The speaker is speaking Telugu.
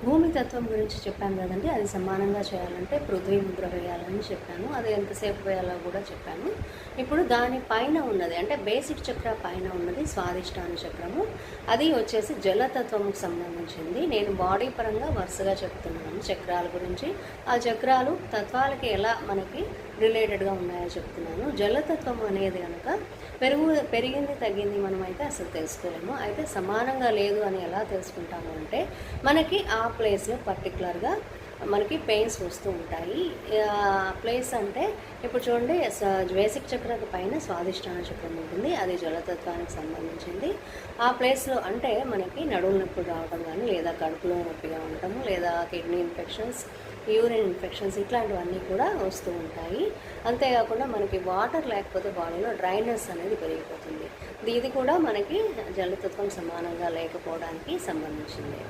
భూమి తత్వం గురించి చెప్పాను కదండి. అది సమానంగా చేయాలంటే పృథ్వీ ముద్ర వేయాలని చెప్పాను. అది ఎంతసేపు వేయాలో కూడా చెప్పాను. ఇప్పుడు దాని పైన ఉన్నది అంటే బేసిక్ చక్ర పైన ఉన్నది స్వాదిష్టాన చక్రము. అది వచ్చేసి జలతత్వంకి సంబంధించింది. నేను బాడీ పరంగా వరుసగా చెప్తున్నాను చక్రాల గురించి. ఆ చక్రాలు తత్వాలకి ఎలా మనకి రిలేటెడ్గా ఉన్నాయో చెప్తున్నాను. జలతత్వం అనేది కనుక పెరిగింది తగ్గింది మనమైతే అసలు తెలుసుకోలేము. అయితే సమానంగా లేదు అని ఎలా తెలుసుకుంటాము అంటే మనకి ఆ ప్లేస్లో పర్టికులర్గా మనకి పెయిన్స్ వస్తూ ఉంటాయి. ప్లేస్ అంటే ఇప్పుడు చూడండి, బేసిక్ చక్రం పైన స్వాదిష్టాన చక్రం ఉంటుంది. అది జలతత్వానికి సంబంధించింది. ఆ ప్లేస్లో అంటే మనకి నడుము నొప్పి రావడం కానీ, లేదా కడుపులో నొప్పిగా ఉండటము, లేదా కిడ్నీ ఇన్ఫెక్షన్స్, యూరిన్ ఇన్ఫెక్షన్స్ ఇట్లాంటివన్నీ కూడా వస్తూ ఉంటాయి. అంతేకాకుండా మనకి వాటర్ లేకపోతే బాడీలో డ్రైనెస్ అనేది పెరిగిపోతుంది. ఇది కూడా మనకి జలతత్వం సమానంగా లేకపోవడానికి సంబంధించింది.